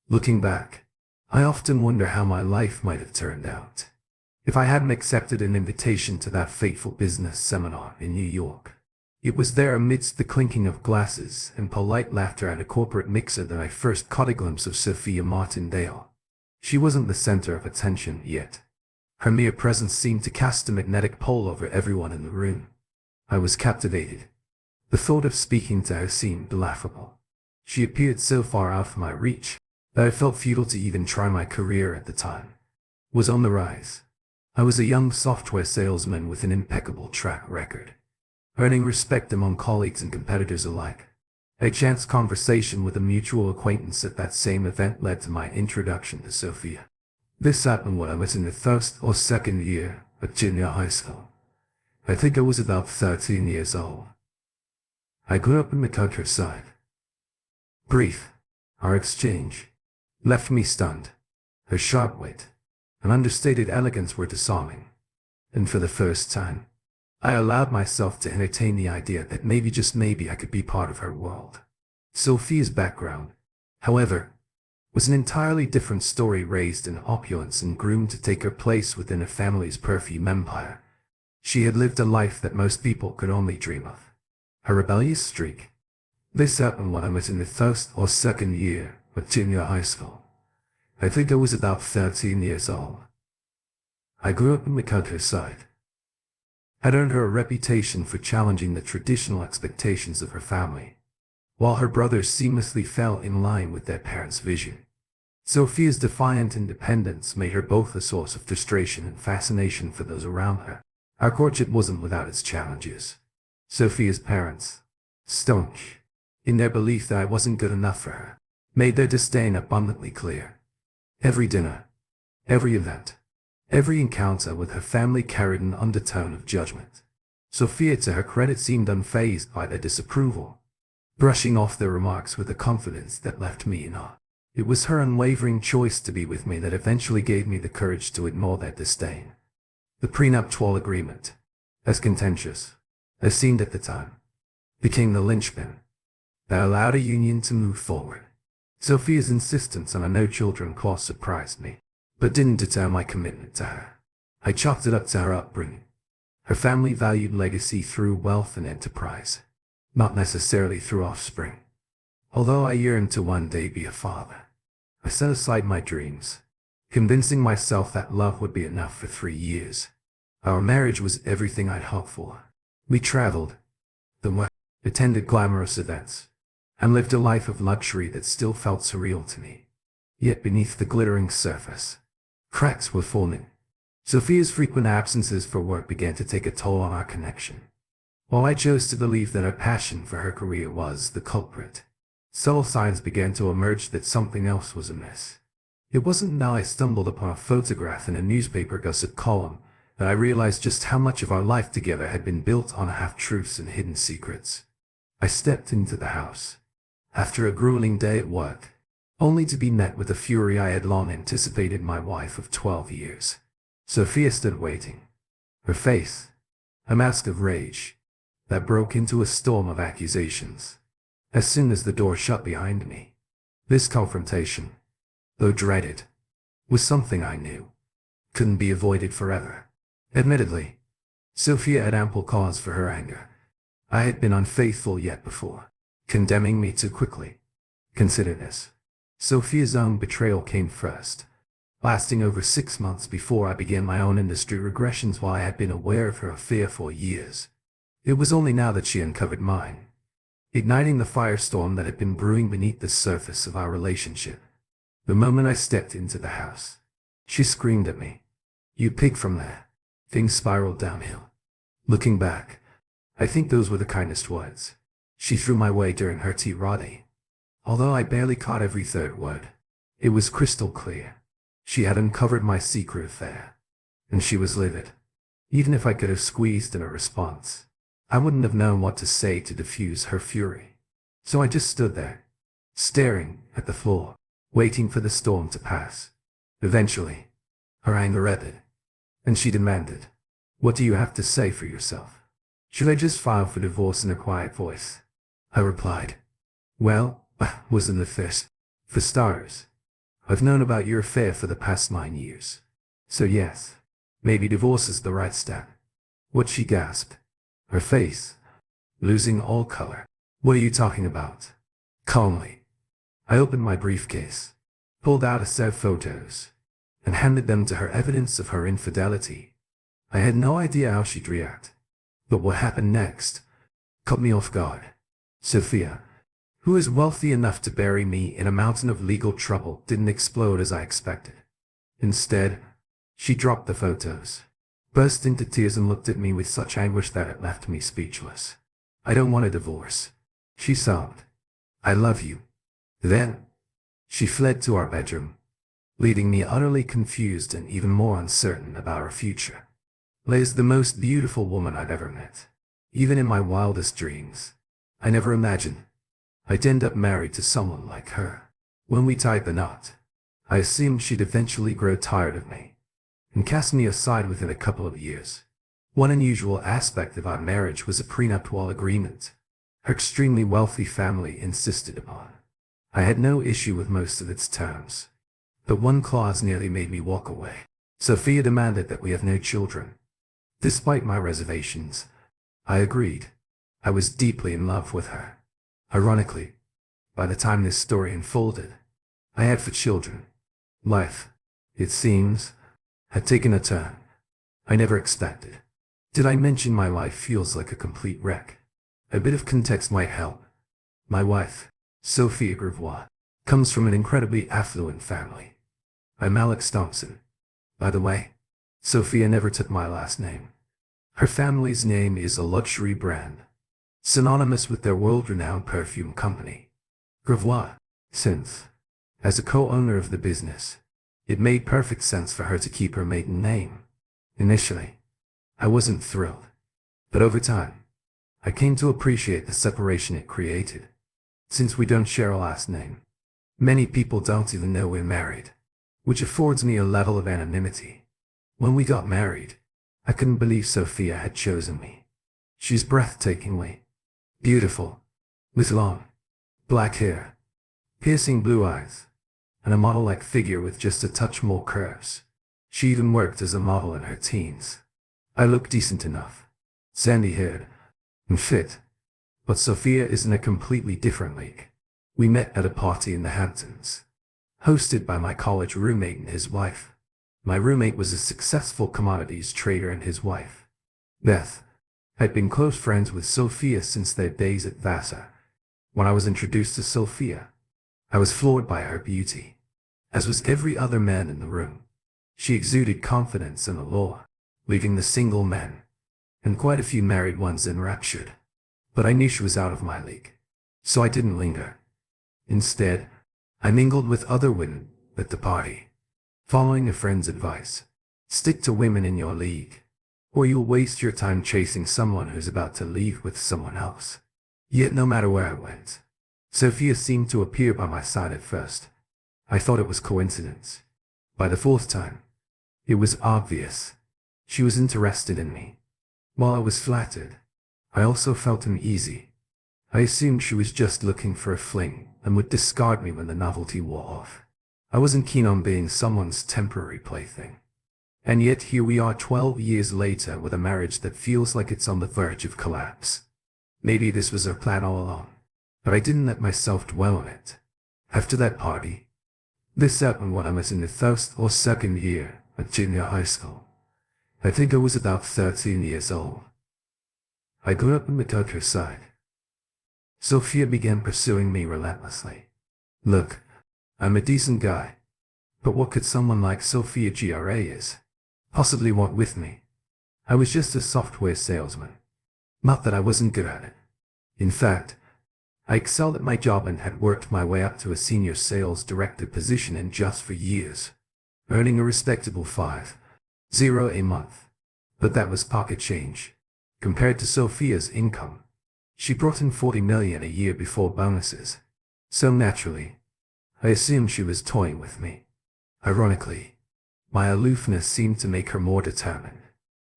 Looking back, I often wonder how my life might have turned out if I hadn't accepted an invitation to that fateful business seminar in New York. It was there, amidst the clinking of glasses and polite laughter at a corporate mixer, that I first caught a glimpse of Sophia Martindale. She wasn't the center of attention yet. Her mere presence seemed to cast a magnetic pole over everyone in the room. I was captivated. The thought of speaking to her seemed laughable. She appeared so far out of my reach that I felt futile to even try. My career at the time was on the rise. I was a young software salesman with an impeccable track record, earning respect among colleagues and competitors alike. A chance conversation with a mutual acquaintance at that same event led to my introduction to Sophia. This happened when I was in the first or second year of junior high school. I think I was about 13 years old. I grew up in the countryside. Brief, our exchange left me stunned. Her sharp wit and understated elegance were disarming, and for the first time, I allowed myself to entertain the idea that maybe, just maybe, I could be part of her world. Sophia's background, however, was an entirely different story. Raised in opulence and groomed to take her place within a family's perfume empire, she had lived a life that most people could only dream of. Her rebellious streak. This happened when I was in the first or second year of junior high school. I think I was about 13 years old. I grew up in the countryside. Had earned her a reputation for challenging the traditional expectations of her family, while her brothers seamlessly fell in line with their parents' vision. Sophia's defiant independence made her both a source of frustration and fascination for those around her. Our courtship wasn't without its challenges. Sophia's parents, staunch in their belief that I wasn't good enough for her, made their disdain abundantly clear. Every dinner, every event, every encounter with her family carried an undertone of judgment. Sophia, to her credit, seemed unfazed by their disapproval, brushing off their remarks with a confidence that left me in awe. It was her unwavering choice to be with me that eventually gave me the courage to ignore that disdain. The prenuptial agreement, as contentious as seemed at the time, became the linchpin that allowed a union to move forward. Sophia's insistence on a no-children clause surprised me, but didn't deter my commitment to her. I chalked it up to her upbringing. Her family valued legacy through wealth and enterprise, not necessarily through offspring. Although I yearned to one day be a father, I set aside my dreams, convincing myself that love would be enough for 3 years. Our marriage was everything I'd hoped for. We traveled the world, attended glamorous events, and lived a life of luxury that still felt surreal to me. Yet beneath the glittering surface, cracks were forming. Sophia's frequent absences for work began to take a toll on our connection. While I chose to believe that her passion for her career was the culprit, subtle signs began to emerge that something else was amiss. It wasn't until I stumbled upon a photograph in a newspaper gossip column that I realized just how much of our life together had been built on half-truths and hidden secrets. I stepped into the house after a grueling day at work, only to be met with the fury I had long anticipated. My wife of 12 years. Sophia stood waiting, her face a mask of rage that broke into a storm of accusations as soon as the door shut behind me. This confrontation, though dreaded, was something I knew couldn't be avoided forever. Admittedly, Sophia had ample cause for her anger. I had been unfaithful yet before condemning me too quickly. Consider this. Sophia's own betrayal came first, lasting over 6 months before I began my own industry regressions. While I had been aware of her affair for years, it was only now that she uncovered mine, igniting the firestorm that had been brewing beneath the surface of our relationship. The moment I stepped into the house, she screamed at me, "You pig!" From there, things spiraled downhill. Looking back, I think those were the kindest words she threw my way during her tirade. Although I barely caught every third word, it was crystal clear. She had uncovered my secret affair, and she was livid. Even if I could have squeezed in a response, I wouldn't have known what to say to diffuse her fury. So I just stood there, staring at the floor, waiting for the storm to pass. Eventually, her anger ebbed, and she demanded, "What do you have to say for yourself? Should I just file for divorce?" In a quiet voice, I replied, "Well, was in the fist. For starters, I've known about your affair for the past 9 years. So yes, maybe divorce is the right step. What she gasped, her face losing all color. What are you talking about? Calmly, I opened my briefcase, pulled out a set of photos, and handed them to her, evidence of her infidelity. I had no idea how she'd react, but what happened next caught me off guard. Sophia, who is wealthy enough to bury me in a mountain of legal trouble, didn't explode as I expected. Instead, she dropped the photos, burst into tears, and looked at me with such anguish that it left me speechless. I don't want a divorce, she sobbed. I love you. Then, she fled to our bedroom, leaving me utterly confused and even more uncertain about our future. Leigh's the most beautiful woman I've ever met. Even in my wildest dreams, I never imagined I'd end up married to someone like her. When we tied the knot, I assumed she'd eventually grow tired of me and cast me aside within a couple of years. One unusual aspect of our marriage was a prenuptial agreement her extremely wealthy family insisted upon. I had no issue with most of its terms, but one clause nearly made me walk away. Sophia demanded that we have no children. Despite my reservations, I agreed. I was deeply in love with her. Ironically, by the time this story unfolded, I had 4 children. Life, it seems, had taken a turn I never expected. Did I mention my life feels like a complete wreck? A bit of context might help. My wife, Sophia Gravois, comes from an incredibly affluent family. I'm Alex Thompson. By the way, Sophia never took my last name. Her family's name is a luxury brand, synonymous with their world-renowned perfume company, Gravois. Since, as a co-owner of the business, it made perfect sense for her to keep her maiden name. Initially, I wasn't thrilled, but over time, I came to appreciate the separation it created. Since we don't share a last name, many people don't even know we're married, which affords me a level of anonymity. When we got married, I couldn't believe Sophia had chosen me. She's breathtakingly beautiful, with long, black hair, piercing blue eyes, and a model-like figure with just a touch more curves. She even worked as a model in her teens. I look decent enough, sandy-haired, and fit, but Sophia is in a completely different league. We met at a party in the Hamptons, hosted by my college roommate and his wife. My roommate was a successful commodities trader, and his wife, Beth, had been close friends with Sophia since their days at Vassar. When I was introduced to Sophia, I was floored by her beauty, as was every other man in the room. She exuded confidence and allure, leaving the single men, and quite a few married ones, enraptured. But I knew she was out of my league, so I didn't linger. Instead, I mingled with other women at the party, following a friend's advice. Stick to women in your league, or you'll waste your time chasing someone who's about to leave with someone else. Yet no matter where I went, Sophia seemed to appear by my side at first. I thought it was coincidence. By the 4th time, it was obvious. She was interested in me. While I was flattered, I also felt uneasy. I assumed she was just looking for a fling and would discard me when the novelty wore off. I wasn't keen on being someone's temporary plaything. And yet here we are 12 years later with a marriage that feels like it's on the verge of collapse. Maybe this was her plan all along, but I didn't let myself dwell on it. After that party, this happened when I was in the 1st or 2nd year at junior high school. I think I was about 13 years old. I grew up in the countryside. Sophia began pursuing me relentlessly. Look, I'm a decent guy, but what could someone like Sophia possibly want with me? I was just a software salesman. Not that I wasn't good at it. In fact, I excelled at my job and had worked my way up to a senior sales director position in just 4 years, earning a respectable $5,000 a month. But that was pocket change compared to Sophia's income. She brought in $40 million a year before bonuses. So naturally, I assumed she was toying with me. Ironically, my aloofness seemed to make her more determined.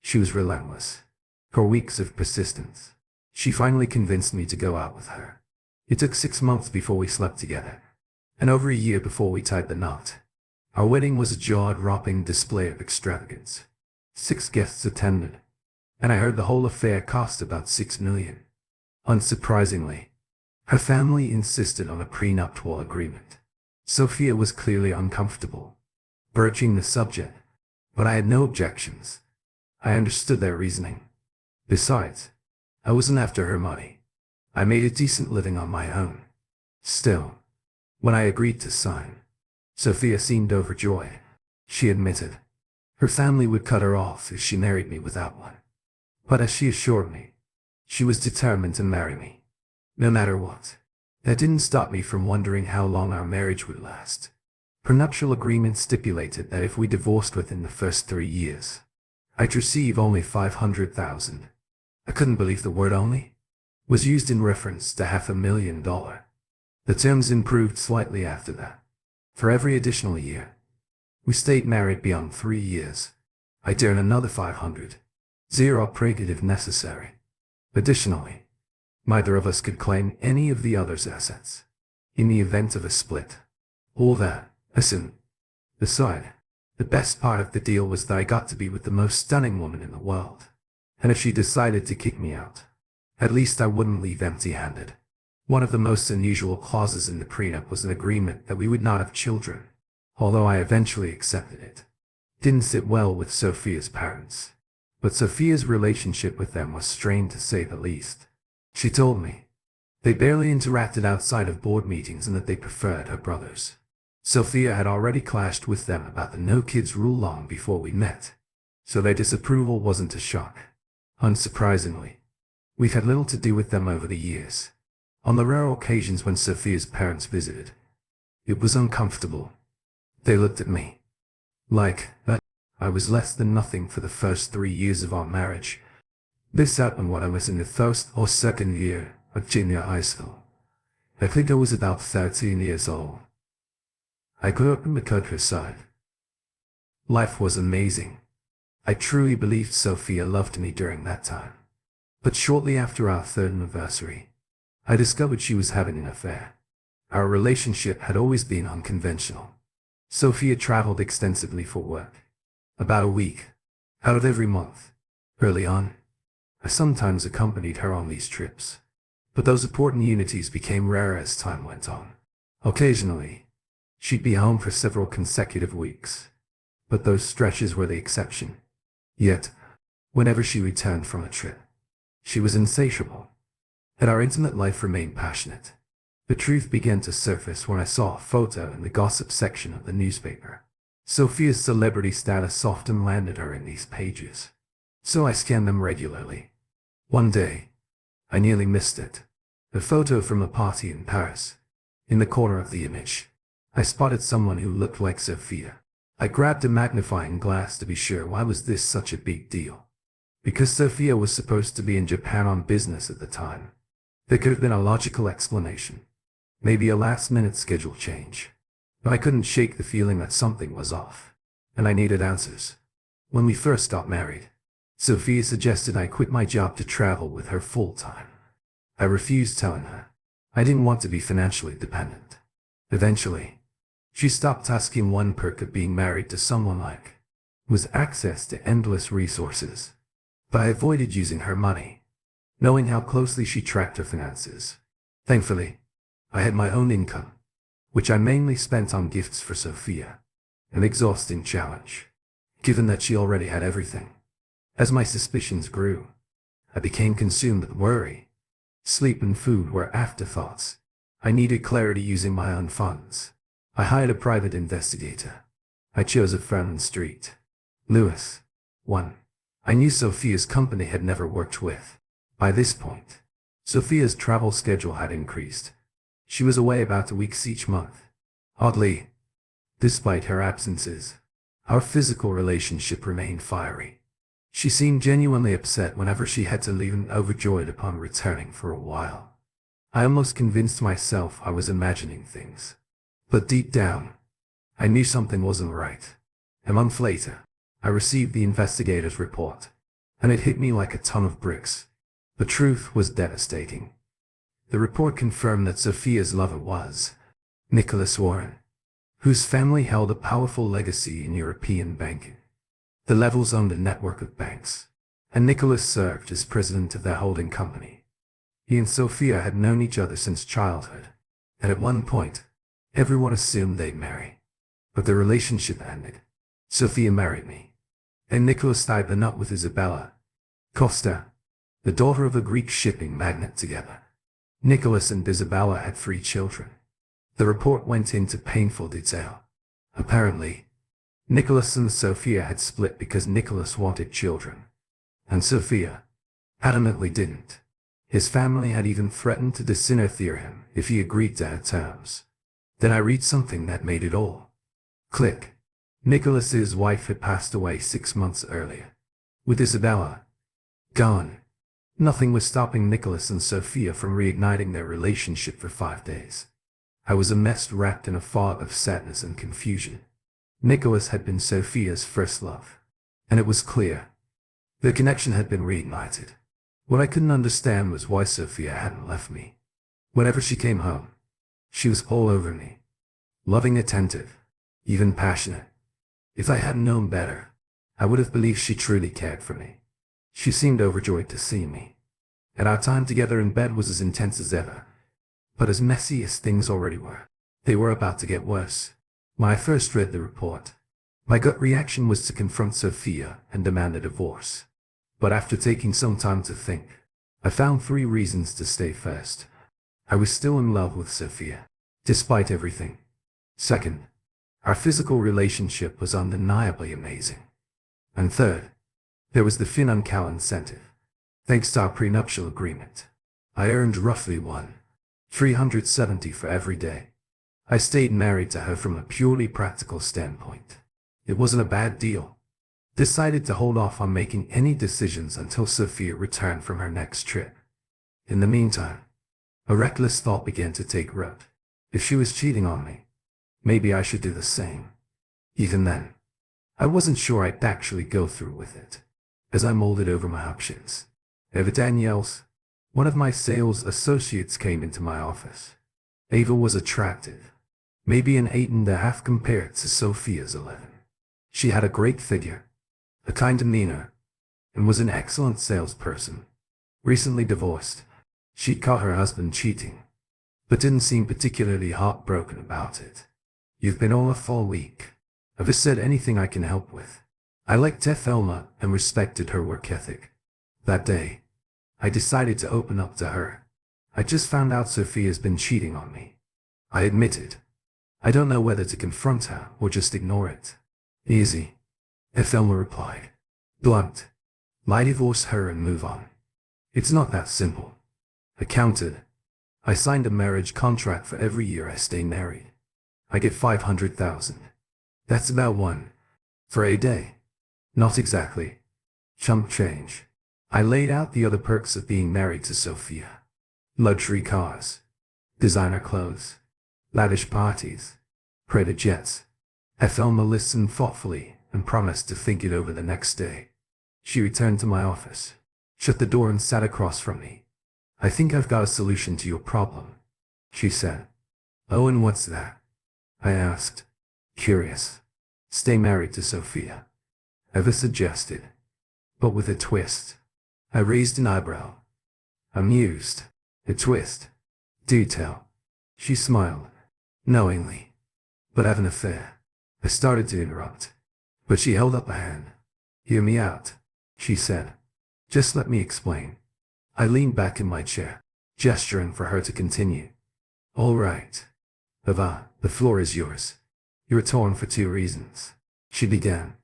She was relentless. For weeks of persistence, she finally convinced me to go out with her. It took 6 months before we slept together, and over a year before we tied the knot. Our wedding was a jaw-dropping display of extravagance. 6 guests attended, and I heard the whole affair cost about 6 million. Unsurprisingly, her family insisted on a prenuptial agreement. Sophia was clearly uncomfortable broaching the subject, but I had no objections. I understood their reasoning. Besides, I wasn't after her money. I made a decent living on my own. Still, when I agreed to sign, Sophia seemed overjoyed. She admitted her family would cut her off if she married me without one. But as she assured me, she was determined to marry me, no matter what. That didn't stop me from wondering how long our marriage would last. Prenuptial agreement stipulated that if we divorced within the first 3 years, I'd receive only 500,000. I couldn't believe the word only was used in reference to $500,000. The terms improved slightly after that. For every additional year we stayed married beyond 3 years, I'd earn another 500. Zero upgrade if necessary. Additionally, neither of us could claim any of the other's assets in the event of a split. All that, listen. Besides, the best part of the deal was that I got to be with the most stunning woman in the world. And if she decided to kick me out, at least I wouldn't leave empty-handed. One of the most unusual clauses in the prenup was an agreement that we would not have children, although I eventually accepted it. Didn't sit well with Sophia's parents, but Sophia's relationship with them was strained to say the least. She told me they barely interacted outside of board meetings and that they preferred her brothers. Sophia had already clashed with them about the no kids rule long before we met, so their disapproval wasn't a shock. Unsurprisingly, we've had little to do with them over the years. On the rare occasions when Sophia's parents visited, it was uncomfortable. They looked at me like that I was less than nothing for the first 3 years of our marriage. This happened when I was in the first or second year of junior high school. I think I was about 13 years old. I grew up in the countryside. Life was amazing. I truly believed Sophia loved me during that time. But shortly after our 3rd anniversary, I discovered she was having an affair. Our relationship had always been unconventional. Sophia traveled extensively for work, about a week out of every month. Early on, I sometimes accompanied her on these trips, but those important unities became rarer as time went on. Occasionally, she'd be home for several consecutive weeks, but those stretches were the exception. Yet, whenever she returned from a trip, she was insatiable, and our intimate life remained passionate. The truth began to surface when I saw a photo in the gossip section of the newspaper. Sophia's celebrity status often landed her in these pages, so I scanned them regularly. One day, I nearly missed it. A photo from a party in Paris. In the corner of the image, I spotted someone who looked like Sophia. I grabbed a magnifying glass to be sure. Why was this such a big deal? Because Sophia was supposed to be in Japan on business at the time. There could have been a logical explanation. Maybe a last-minute schedule change. But I couldn't shake the feeling that something was off, and I needed answers. When we first got married, Sophia suggested I quit my job to travel with her full-time. I refused, telling her I didn't want to be financially dependent. Eventually, she stopped asking. One perk of being married to someone like was access to endless resources. But I avoided using her money, knowing how closely she tracked her finances. Thankfully, I had my own income, which I mainly spent on gifts for Sophia, an exhausting challenge, given that she already had everything. As my suspicions grew, I became consumed with worry. Sleep and food were afterthoughts. I needed clarity using my own funds. I hired a private investigator. I chose a firm on Street. Lewis. 1. I knew Sophia's company had never worked with. By this point, Sophia's travel schedule had increased. She was away about 2 weeks each month. Oddly, despite her absences, our physical relationship remained fiery. She seemed genuinely upset whenever she had to leave and overjoyed upon returning for a while. I almost convinced myself I was imagining things. But deep down, I knew something wasn't right. A month later, I received the investigator's report, and it hit me like a ton of bricks. The truth was devastating. The report confirmed that Sophia's lover was Nicholas Warren. whose family held a powerful legacy in European banking. The Levels owned a network of banks, and Nicholas served as president of their holding company. He and Sophia had known each other since childhood, and at one point, everyone assumed they'd marry. But the relationship ended. Sophia married me, and Nicholas tied the knot with Isabella Costa, the daughter of a Greek shipping magnate, together. Nicholas and Isabella had 3 children. The report went into painful detail. Apparently, Nicholas and Sophia had split because Nicholas wanted children, and Sophia adamantly didn't. His family had even threatened to disinherit him if he agreed to her terms. Then I read something that made it all click. Nicholas's wife had passed away 6 months earlier. With Isabella gone, nothing was stopping Nicholas and Sophia from reigniting their relationship for 5 days. I was a mess wrapped in a fog of sadness and confusion. Nicholas had been Sophia's first love, and it was clear the connection had been reignited. What I couldn't understand was why Sophia hadn't left me. Whenever she came home, she was all over me, loving, attentive, even passionate. If I hadn't known better, I would have believed she truly cared for me. She seemed overjoyed to see me, and our time together in bed was as intense as ever. But as messy as things already were, they were about to get worse. When I first read the report, my gut reaction was to confront Sophia and demand a divorce. But after taking some time to think, I found 3 reasons to stay. First, I was still in love with Sophia, despite everything. Second, our physical relationship was undeniably amazing. And third, there was the financial incentive. Thanks to our prenuptial agreement, I earned roughly $370 for every day I stayed married to her. From a purely practical standpoint, it wasn't a bad deal. Decided to hold off on making any decisions until Sophia returned from her next trip. In the meantime, a reckless thought began to take root. If she was cheating on me, maybe I should do the same. Even then, I wasn't sure I'd actually go through with it. As I mulled over my options, Eva Daniels, one of my sales associates, came into my office. Eva was attractive, maybe an 8.5 compared to Sophia's 11. She had a great figure, a kind demeanor, and was an excellent salesperson. Recently divorced, she'd caught her husband cheating, but didn't seem particularly heartbroken about it. "You've been off all week. Have I said anything I can help with?" I liked Thelma and respected her work ethic. That day, I decided to open up to her. "I just found out Sophia's been cheating on me," I admitted. "I don't know whether to confront her or just ignore it." "Easy," Thelma replied. "Blunt. I divorce her and move on." "It's not that simple," I countered. "I signed a marriage contract for every year I stay married. I get $500,000. That's about $1 for a day." "Not exactly. Chump change." I laid out the other perks of being married to Sophia. Luxury cars, designer clothes, lavish parties, private jets. Thelma listened thoughtfully and promised to think it over the next day. She returned to my office, shut the door, and sat across from me. "I think I've got a solution to your problem," she said. "Oh, and what's that?" I asked, curious. "Stay married to Sophia," Eva suggested, but with a twist. I raised an eyebrow, amused. "A twist? Do tell." She smiled, knowingly. "But have an affair." I started to interrupt, but she held up a hand. "Hear me out," she said. "Just let me explain." I leaned back in my chair, gesturing for her to continue. "All right, Eva, the floor is yours. You're torn for 2 reasons," she began.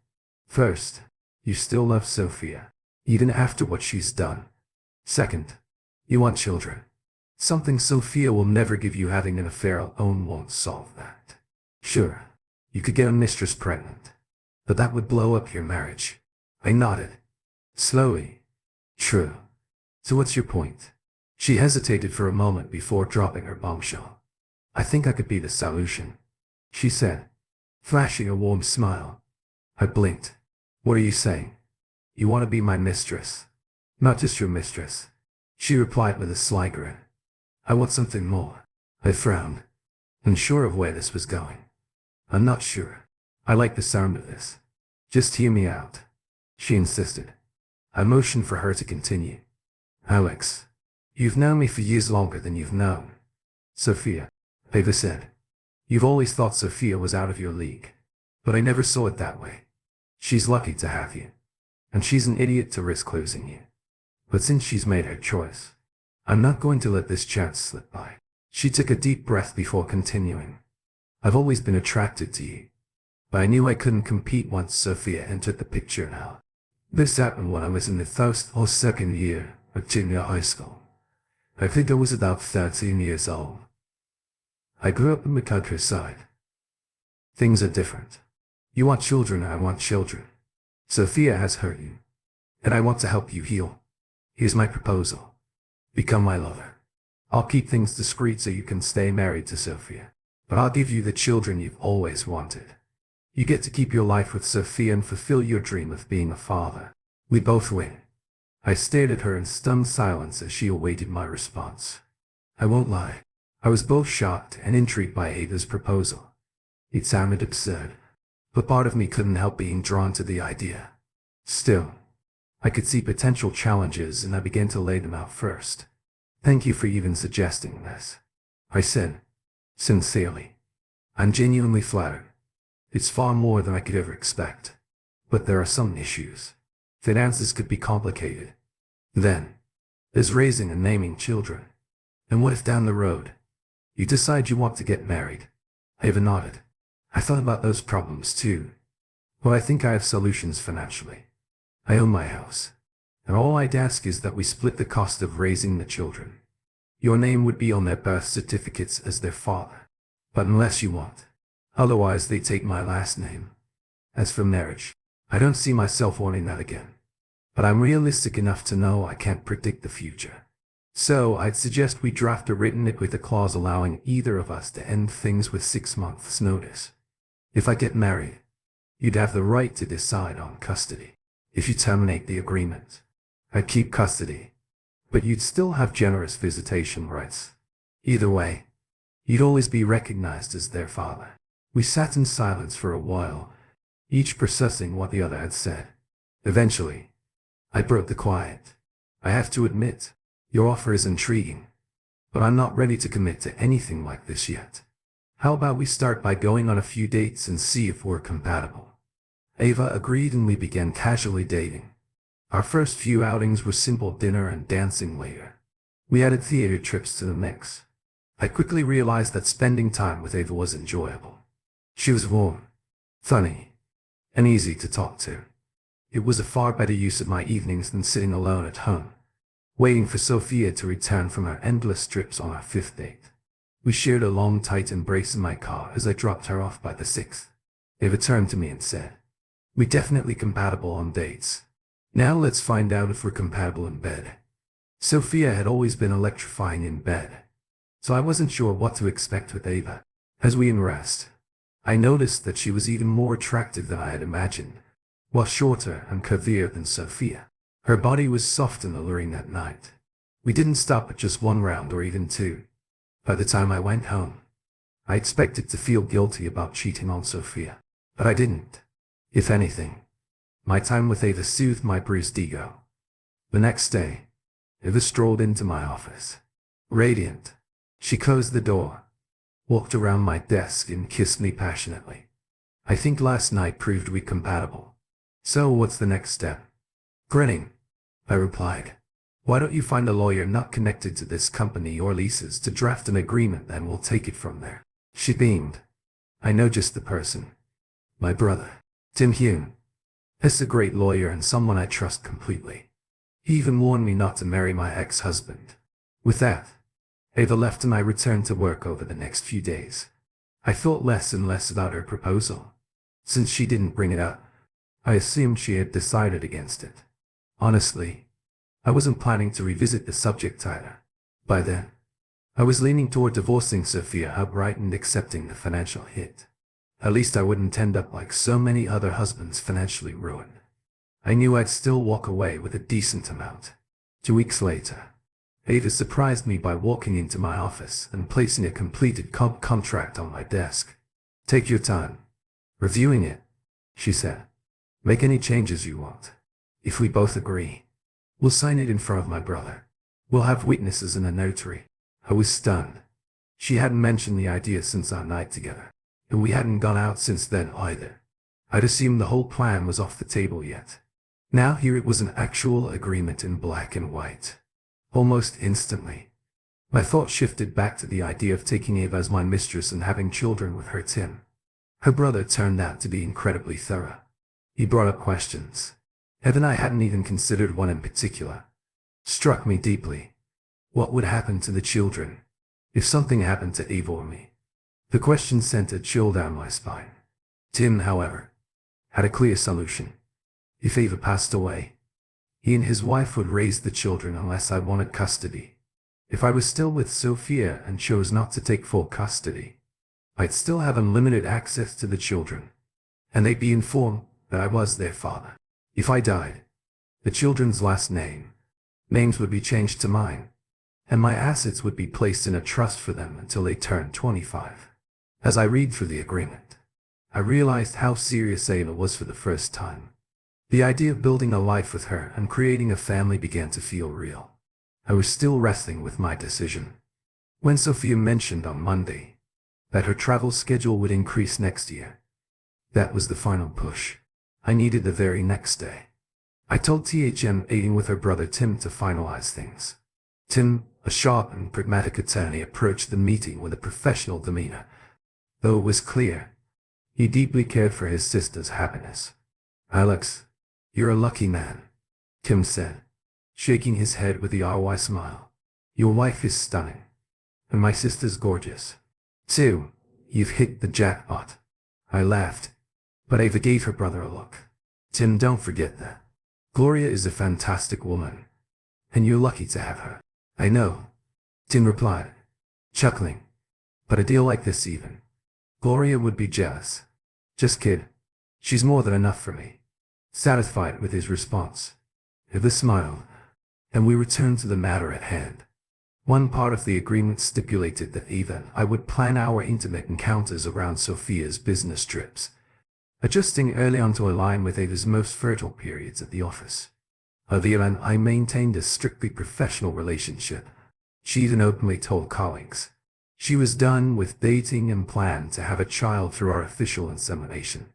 "First, you still love Sophia, even after what she's done. Second, you want children. Something Sophia will never give you. Having an affair alone won't solve that. Sure, you could get a mistress pregnant, but that would blow up your marriage." I nodded, slowly. "True. So what's your point?" She hesitated for a moment before dropping her bombshell. "I think I could be the solution," she said, flashing a warm smile. I blinked. "What are you saying? You want to be my mistress?" "Not just your mistress," she replied with a sly grin. "I want something more." I frowned, unsure of where this was going. I'm not sure. I like the sound of this. Just hear me out, she insisted. I motioned for her to continue. Alex, you've known me for years longer than you've known Sophia, Ava said. You've always thought Sophia was out of your league. But I never saw it that way. She's lucky to have you. And she's an idiot to risk losing you. But since she's made her choice, I'm not going to let this chance slip by. She took a deep breath before continuing. I've always been attracted to you. But I knew I couldn't compete once Sophia entered the picture now. This happened when I was in the first or second year of junior high school. I think I was about 13 years old. I grew up in the countryside. Things are different. You want children, I want children. Sophia has hurt you, and I want to help you heal. Here's my proposal. Become my lover. I'll keep things discreet so you can stay married to Sophia, but I'll give you the children you've always wanted. You get to keep your life with Sophia and fulfill your dream of being a father. We both win. I stared at her in stunned silence as she awaited my response. I won't lie. I was both shocked and intrigued by Ava's proposal. It sounded absurd, but part of me couldn't help being drawn to the idea. Still, I could see potential challenges and I began to lay them out first. Thank you for even suggesting this, I said, sincerely. I'm genuinely flattered. It's far more than I could ever expect. But there are some issues. Finances could be complicated. Then, there's raising and naming children. And what if down the road, you decide you want to get married? Ava nodded. I thought about those problems too. Well, I think I have solutions financially. I own my house. And all I'd ask is that we split the cost of raising the children. Your name would be on their birth certificates as their father. But unless you want. Otherwise, they take my last name. As for marriage, I don't see myself wanting that again. But I'm realistic enough to know I can't predict the future. So I'd suggest we draft a written it with a clause allowing either of us to end things with 6 months' notice. If I get married, you'd have the right to decide on custody. If you terminate the agreement, I'd keep custody. But you'd still have generous visitation rights. Either way, you'd always be recognized as their father. We sat in silence for a while, each processing what the other had said. Eventually, I broke the quiet. I have to admit, your offer is intriguing, but I'm not ready to commit to anything like this yet. How about we start by going on a few dates and see if we're compatible? Ava agreed and we began casually dating. Our first few outings were simple dinner and dancing later. We added theater trips to the mix. I quickly realized that spending time with Ava was enjoyable. She was warm, funny, and easy to talk to. It was a far better use of my evenings than sitting alone at home, waiting for Sophia to return from her endless trips on our 5th date. We shared a long, tight embrace in my car as I dropped her off by the 6th. Ava turned to me and said, "We're definitely compatible on dates. Now let's find out if we're compatible in bed." Sophia had always been electrifying in bed, so I wasn't sure what to expect with Ava. As we undressed, I noticed that she was even more attractive than I had imagined. While shorter and curvier than Sophia, her body was soft and alluring that night. We didn't stop at just one round or even two. By the time I went home, I expected to feel guilty about cheating on Sophia, but I didn't. If anything, my time with Ava soothed my bruised ego. The next day, Ava strolled into my office. Radiant, she closed the door, walked around my desk and kissed me passionately. "I think last night proved we compatible. So what's the next step?" Grinning, I replied, "Why don't you find a lawyer not connected to this company or leases to draft an agreement and we'll take it from there?" She beamed. "I know just the person. My brother, Tim Hume. He's a great lawyer and someone I trust completely. He even warned me not to marry my ex-husband." With that, Ava left and I returned to work over the next few days. I thought less and less about her proposal. Since she didn't bring it up, I assumed she had decided against it. Honestly, I wasn't planning to revisit the subject either. By then, I was leaning toward divorcing Sophia outright and accepting the financial hit. At least I wouldn't end up like so many other husbands financially ruined. I knew I'd still walk away with a decent amount. 2 weeks later, Ava surprised me by walking into my office and placing a completed contract on my desk. Take your time. Reviewing it, she said. Make any changes you want. If we both agree, we'll sign it in front of my brother. We'll have witnesses and a notary. I was stunned. She hadn't mentioned the idea since our night together, and we hadn't gone out since then either. I'd assumed the whole plan was off the table yet. Now here it was, an actual agreement in black and white. Almost instantly, my thoughts shifted back to the idea of taking Ava as my mistress and having children with her Tim. Her brother turned out to be incredibly thorough. He brought up questions. Eva and I hadn't even considered one in particular. Struck me deeply. What would happen to the children if something happened to Ava or me? The question sent a chill down my spine. Tim, however, had a clear solution. If Ava passed away, he and his wife would raise the children unless I wanted custody. If I was still with Sophia and chose not to take full custody, I'd still have unlimited access to the children, and they'd be informed that I was their father. If I died, the children's last names would be changed to mine, and my assets would be placed in a trust for them until they turned 25. As I read through the agreement, I realized how serious Ava was for the first time. The idea of building a life with her and creating a family began to feel real. I was still wrestling with my decision when Sophia mentioned on Monday that her travel schedule would increase next year. That was the final push I needed the very next day. I told THM aiding with her brother Tim to finalize things. Tim, a sharp and pragmatic attorney, approached the meeting with a professional demeanor, though it was clear he deeply cared for his sister's happiness. Alex, you're a lucky man, Tim said, shaking his head with the RY smile. Your wife is stunning, and my sister's gorgeous, too. You've hit the jackpot. I laughed, but Ava gave her brother a look. Tim, don't forget that Gloria is a fantastic woman, and you're lucky to have her. I know, Tim replied, chuckling, but a deal like this, even Gloria would be jealous. Just kid. She's more than enough for me. Satisfied with his response, Ava smiled, and we returned to the matter at hand. One part of the agreement stipulated that Ava and I would plan our intimate encounters around Sophia's business trips, adjusting early on to align with Ava's most fertile periods at the office. Ava and I maintained a strictly professional relationship. She even openly told colleagues she was done with dating and planned to have a child through our official insemination.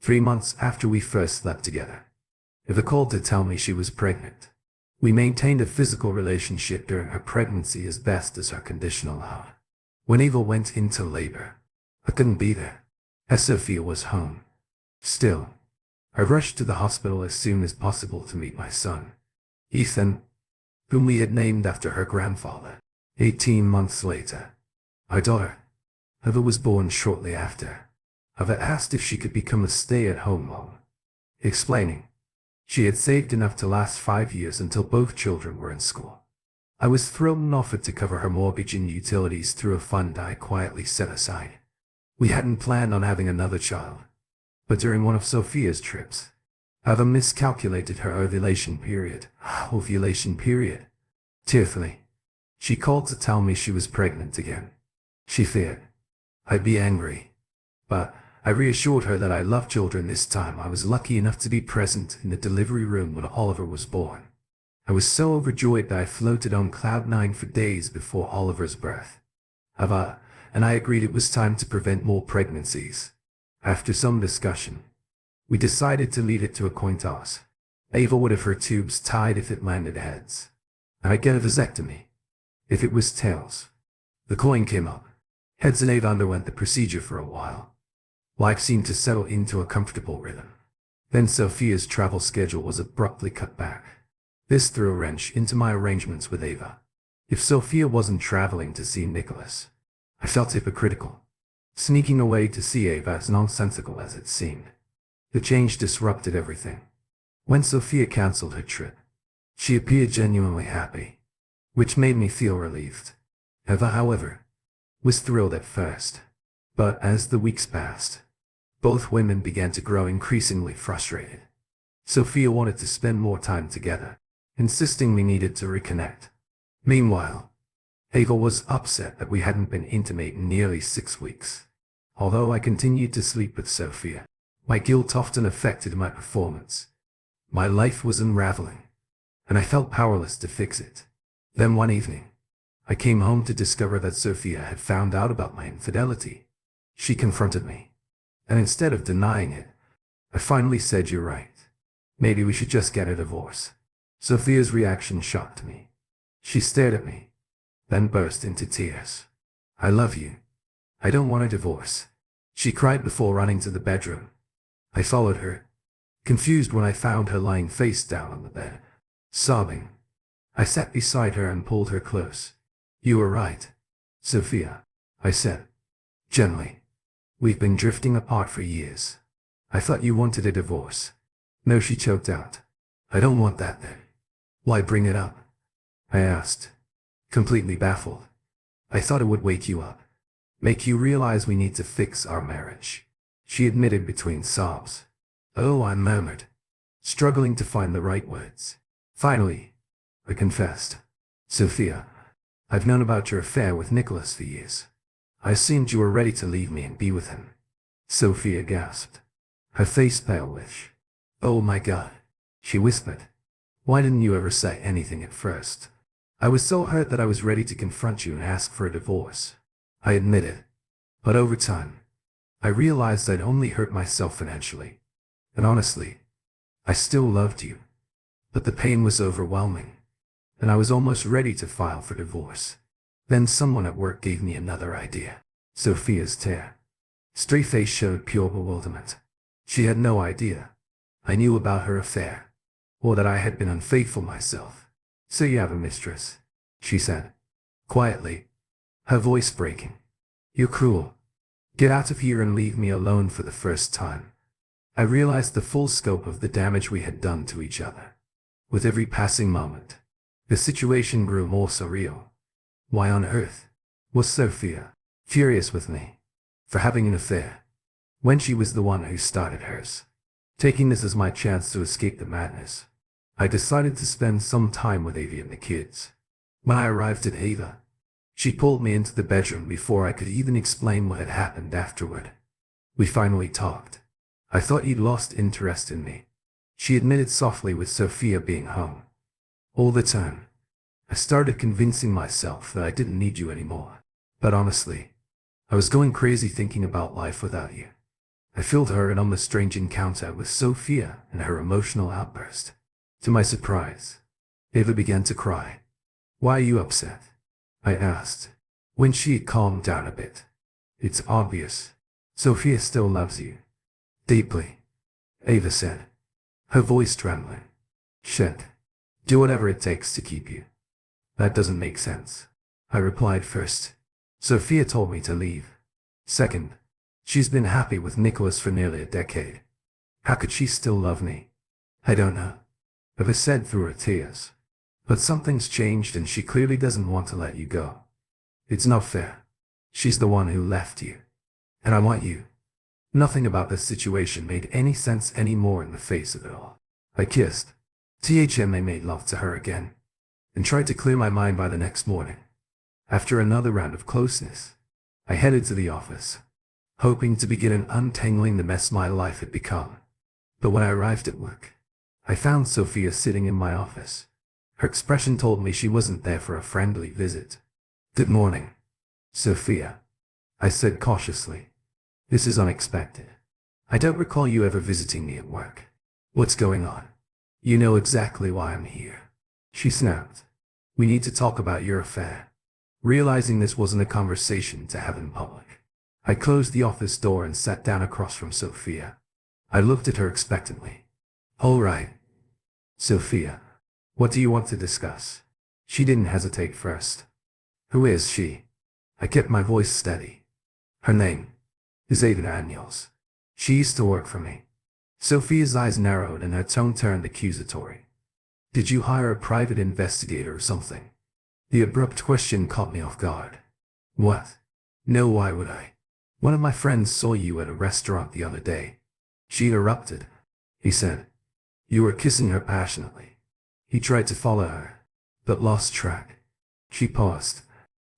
3 months after we first slept together, Ava called to tell me she was pregnant. We maintained a physical relationship during her pregnancy as best as her condition allowed. When Ava went into labor, I couldn't be there, as Sophia was home. Still, I rushed to the hospital as soon as possible to meet my son, Ethan, whom we had named after her grandfather. 18 months later, our daughter, Ava, was born shortly after. Ava asked if she could become a stay-at-home mom, explaining she had saved enough to last 5 years until both children were in school. I was thrilled and offered to cover her mortgage and utilities through a fund I quietly set aside. We hadn't planned on having another child, but during one of Sophia's trips, Ava miscalculated her ovulation period. Tearfully, she called to tell me she was pregnant again. She feared I'd be angry, but I reassured her that I loved children. This time I was lucky enough to be present in the delivery room when Oliver was born. I was so overjoyed that I floated on cloud 9 for days before Oliver's birth. Ava and I agreed it was time to prevent more pregnancies. After some discussion, we decided to leave it to a coin toss. Ava would have her tubes tied if it landed heads. I'd get a vasectomy if it was tails. The coin came up heads, and Ava underwent the procedure for a while. Life seemed to settle into a comfortable rhythm. Then Sophia's travel schedule was abruptly cut back. This threw a wrench into my arrangements with Ava. If Sophia wasn't traveling to see Nicholas, I felt hypocritical. Sneaking away to see Ava, as nonsensical as it seemed. The change disrupted everything. When Sophia canceled her trip, she appeared genuinely happy, which made me feel relieved. Ava, however, was thrilled at first, but as the weeks passed, both women began to grow increasingly frustrated. Sophia wanted to spend more time together, insisting we needed to reconnect. Meanwhile, Ava was upset that we hadn't been intimate in nearly 6 weeks. Although I continued to sleep with Sophia, my guilt often affected my performance. My life was unraveling, and I felt powerless to fix it. Then one evening, I came home to discover that Sophia had found out about my infidelity. She confronted me, and instead of denying it, I finally said, "You're right. Maybe we should just get a divorce." Sophia's reaction shocked me. She stared at me, then burst into tears. "I love you. I don't want a divorce," she cried before running to the bedroom. I followed her, confused when I found her lying face down on the bed, sobbing. I sat beside her and pulled her close. "You were right, Sophia," I said, gently. "We've been drifting apart for years. I thought you wanted a divorce." "No," she choked out. "I don't want that then." "Why bring it up?" I asked, completely baffled. "I thought it would wake you up, make you realize we need to fix our marriage," she admitted between sobs. "Oh," I murmured, struggling to find the right words. Finally, I confessed. "Sophia, I've known about your affair with Nicholas for years. I assumed you were ready to leave me and be with him." Sophia gasped, her face palish. "Oh my God," she whispered. "Why didn't you ever say anything at first?" "I was so hurt that I was ready to confront you and ask for a divorce," I admitted. "But over time, I realized I'd only hurt myself financially. And honestly, I still loved you. But the pain was overwhelming, and I was almost ready to file for divorce. Then someone at work gave me another idea." Sophia's straight face showed pure bewilderment. She had no idea I knew about her affair, or that I had been unfaithful myself. "So you have a mistress," she said, quietly, her voice breaking. "You're cruel. Get out of here and leave me alone." For the first time, I realized the full scope of the damage we had done to each other. With every passing moment, the situation grew more surreal. Why on earth was Sophia furious with me for having an affair, when she was the one who started hers? Taking this as my chance to escape the madness, I decided to spend some time with Ava and the kids. When I arrived at Ava, she pulled me into the bedroom before I could even explain what had happened afterward. We finally talked. "I thought you'd lost interest in me," she admitted softly, with Sophia being home all the time. "I started convincing myself that I didn't need you anymore. But honestly, I was going crazy thinking about life without you." I filled her in on the strange encounter with Sophia and her emotional outburst. To my surprise, Ava began to cry. "Why are you upset?" I asked, when she had calmed down a bit. "It's obvious. Sophia still loves you. Deeply," Ava said, her voice trembling. "Shit. Do whatever it takes to keep you." "That doesn't make sense," I replied. "First, Sophia told me to leave. Second, she's been happy with Nicholas for nearly a decade. How could she still love me?" "I don't know," Ava said through her tears. "But something's changed and she clearly doesn't want to let you go. It's not fair. She's the one who left you, and I want you." Nothing about this situation made any sense anymore in the face of it all. I kissed. I made love to her again, and tried to clear my mind by the next morning. After another round of closeness, I headed to the office, hoping to begin untangling the mess my life had become. But when I arrived at work, I found Sophia sitting in my office. Her expression told me she wasn't there for a friendly visit. "Good morning, Sophia," I said cautiously. "This is unexpected. I don't recall you ever visiting me at work. What's going on?" "You know exactly why I'm here," she snapped. "We need to talk about your affair." Realizing this wasn't a conversation to have in public, I closed the office door and sat down across from Sophia. I looked at her expectantly. "All right, Sophia, what do you want to discuss?" She didn't hesitate first. "Who is she?" I kept my voice steady. "Her name is Ava Daniels. She used to work for me." Sophia's eyes narrowed and her tone turned accusatory. "Did you hire a private investigator or something?" The abrupt question caught me off guard. "What? No, why would I? One of my friends saw you at a restaurant the other day," she interrupted. "He said you were kissing her passionately. He tried to follow her, but lost track." She paused,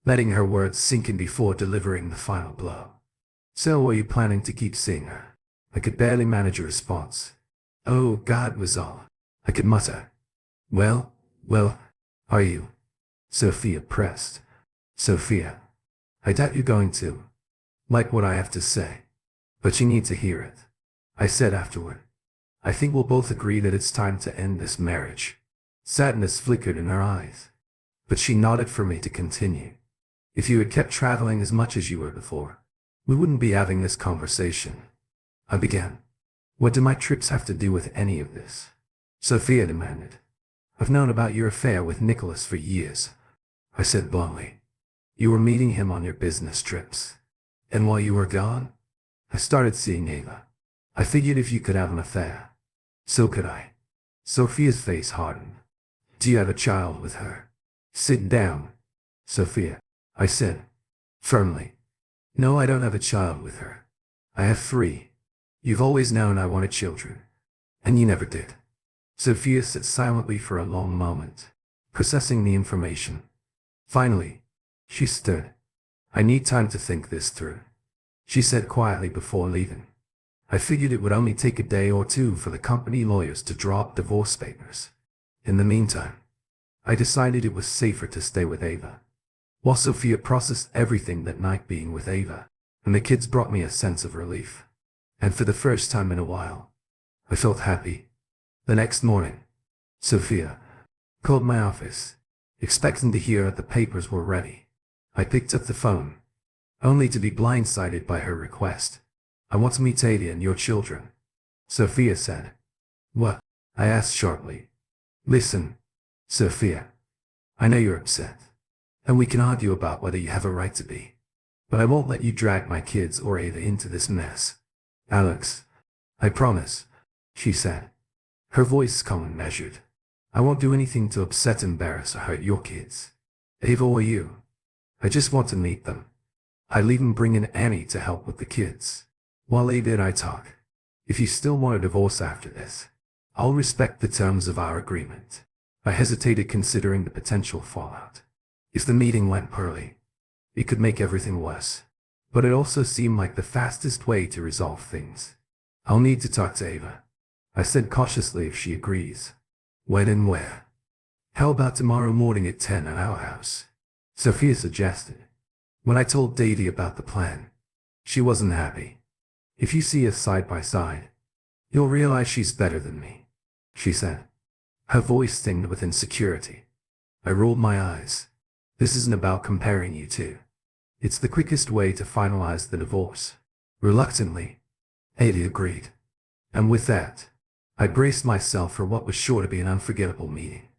letting her words sink in before delivering the final blow. So are you planning to keep seeing her? I could barely manage a response. Oh, God was all I could mutter. Well, are you? Sophia pressed. Sophia, I doubt you're going to like what I have to say, but you need to hear it. I said afterward. I think we'll both agree that it's time to end this marriage. Sadness flickered in her eyes, but she nodded for me to continue. If you had kept traveling as much as you were before, we wouldn't be having this conversation. I began. What do my trips have to do with any of this? Sophia demanded. I've known about your affair with Nicholas for years, I said bluntly. You were meeting him on your business trips. And while you were gone, I started seeing Ava. I figured if you could have an affair, so could I. Sophia's face hardened. Do you have a child with her? Sit down, Sophia, I said, firmly. No, I don't have a child with her. I have 3. You've always known I wanted children, and you never did. Sophia sat silently for a long moment, processing the information. Finally, she stood. I need time to think this through, she said quietly before leaving. I figured it would only take a day or 2 for the company lawyers to draw up divorce papers. In the meantime, I decided it was safer to stay with Ava. While Sophia processed everything that night being with Ava, and the kids brought me a sense of relief. And for the first time in a while, I felt happy. The next morning, Sophia called my office, expecting to hear that the papers were ready. I picked up the phone, only to be blindsided by her request. I want to meet Ada and your children, Sophia said. What? I asked sharply. Listen, Sophia, I know you're upset, and we can argue about whether you have a right to be, but I won't let you drag my kids or Ada into this mess. Alex, I promise, she said, her voice calm and measured. I won't do anything to upset, embarrass, or hurt your kids, Ava or you. I just want to meet them. I'll even bring in Annie to help with the kids, while Ada and I talk. If you still want a divorce after this, I'll respect the terms of our agreement. I hesitated, considering the potential fallout. If the meeting went poorly, it could make everything worse. But it also seemed like the fastest way to resolve things. I'll need to talk to Ava, I said cautiously, if she agrees. When and where? How about tomorrow morning at 10 at our house? Sophia suggested. When I told Davy about the plan, she wasn't happy. If you see us side by side, you'll realize she's better than me, she said. Her voice stinged with insecurity. I rolled my eyes. This isn't about comparing you two. It's the quickest way to finalize the divorce. Reluctantly, Ada agreed. And with that, I braced myself for what was sure to be an unforgettable meeting.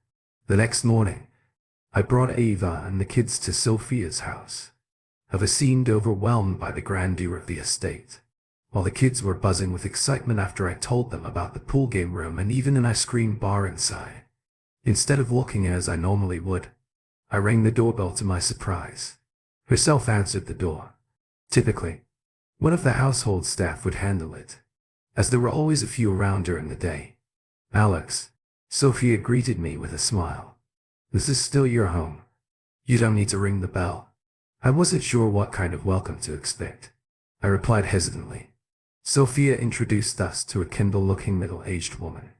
The next morning, I brought Ava and the kids to Sophia's house. Ava seemed overwhelmed by the grandeur of the estate, while the kids were buzzing with excitement after I told them about the pool game room and even an ice cream bar inside. Instead of walking as I normally would, I rang the doorbell to my surprise. Herself answered the door. Typically, one of the household staff would handle it, as there were always a few around during the day. Alex, Sophia greeted me with a smile. This is still your home. You don't need to ring the bell. I wasn't sure what kind of welcome to expect, I replied hesitantly. Sophia introduced us to a kindle-looking middle-aged woman.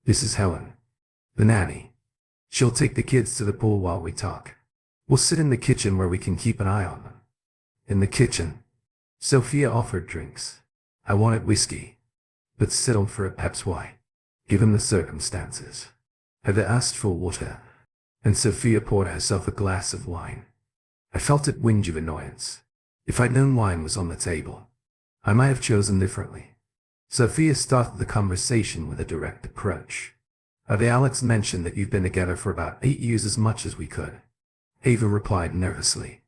This is Helen, the nanny. She'll take the kids to the pool while we talk. We'll sit in the kitchen where we can keep an eye on them. In the kitchen, Sophia offered drinks. I wanted whiskey, but settled for a Pepsi White, given the circumstances. Heather asked for water, and Sophia poured herself a glass of wine. I felt a twinge of annoyance. If I'd known wine was on the table, I might have chosen differently. Sophia started the conversation with a direct approach. Alex mentioned that you've been together for about 8 years, as much as we could. Ava replied nervously.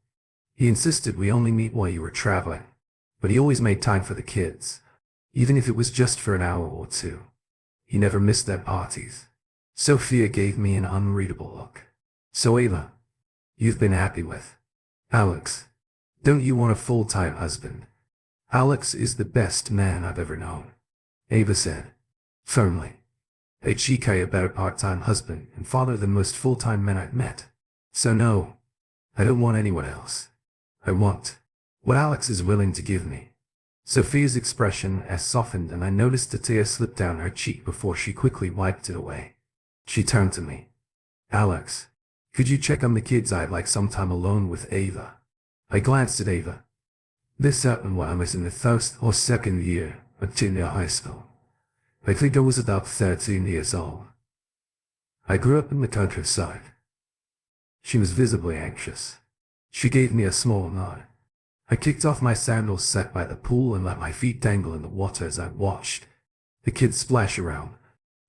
He insisted we only meet while you were traveling, but he always made time for the kids, even if it was just for an hour or 2. He never missed their parties. Sophia gave me an unreadable look. So Ava, you've been happy with Alex. Don't you want a full-time husband? Alex is the best man I've ever known, Ava said, firmly. A better part-time husband and father than most full-time men I've met. So no, I don't want anyone else. I want what Alex is willing to give me. Sophia's expression has softened and I noticed a tear slip down her cheek before she quickly wiped it away. She turned to me. Alex, could you check on the kids? I'd like some time alone with Ava. I glanced at Ava. This happened when I was in the first or second year of junior high school. I think I was about 13 years old. I grew up in the countryside. She was visibly anxious. She gave me a small nod. I kicked off my sandals sat by the pool and let my feet dangle in the water as I watched the kids splash around.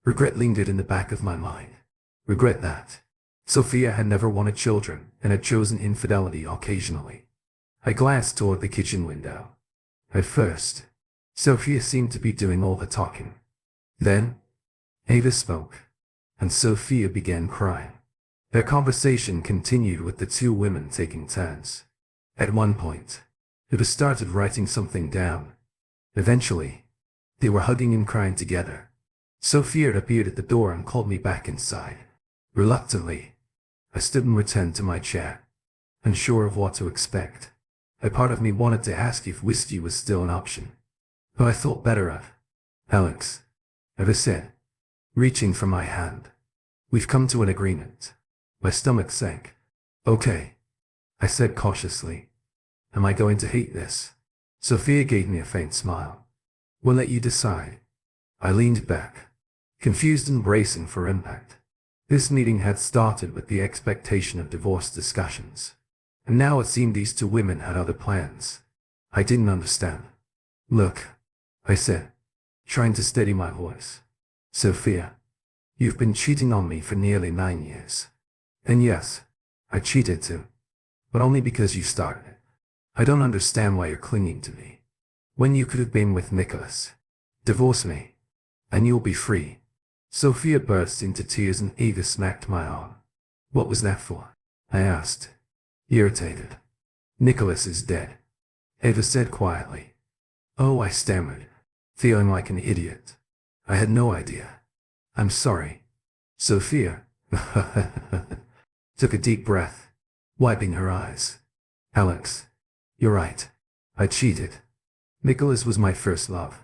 Regret lingered in the back of my mind. Regret that Sophia had never wanted children and had chosen infidelity occasionally. I glanced toward the kitchen window. At first, Sophia seemed to be doing all the talking. Then, Ava spoke, and Sophia began crying. Their conversation continued with the two women taking turns. At one point, Ava started writing something down. Eventually, they were hugging and crying together. Sophia appeared at the door and called me back inside. Reluctantly, I stood and returned to my chair, unsure of what to expect. A part of me wanted to ask if whiskey was still an option, but I thought better of. Alex, Ava said, reaching for my hand. We've come to an agreement. My stomach sank. Okay, I said cautiously. Am I going to hate this? Sophia gave me a faint smile. We'll let you decide. I leaned back, confused and bracing for impact. This meeting had started with the expectation of divorce discussions, and now it seemed these two women had other plans. I didn't understand. Look, I said, trying to steady my voice. Sophia, you've been cheating on me for nearly 9 years. And yes, I cheated too, but only because you started it. I don't understand why you're clinging to me, when you could have been with Nicholas. Divorce me, and you'll be free. Sophia burst into tears and Ava smacked my arm. What was that for? I asked, irritated. Nicholas is dead, Ava said quietly. Oh, I stammered, feeling like an idiot. I had no idea. I'm sorry. Sophia took a deep breath, wiping her eyes. Alex, you're right. I cheated. Nicholas was my first love,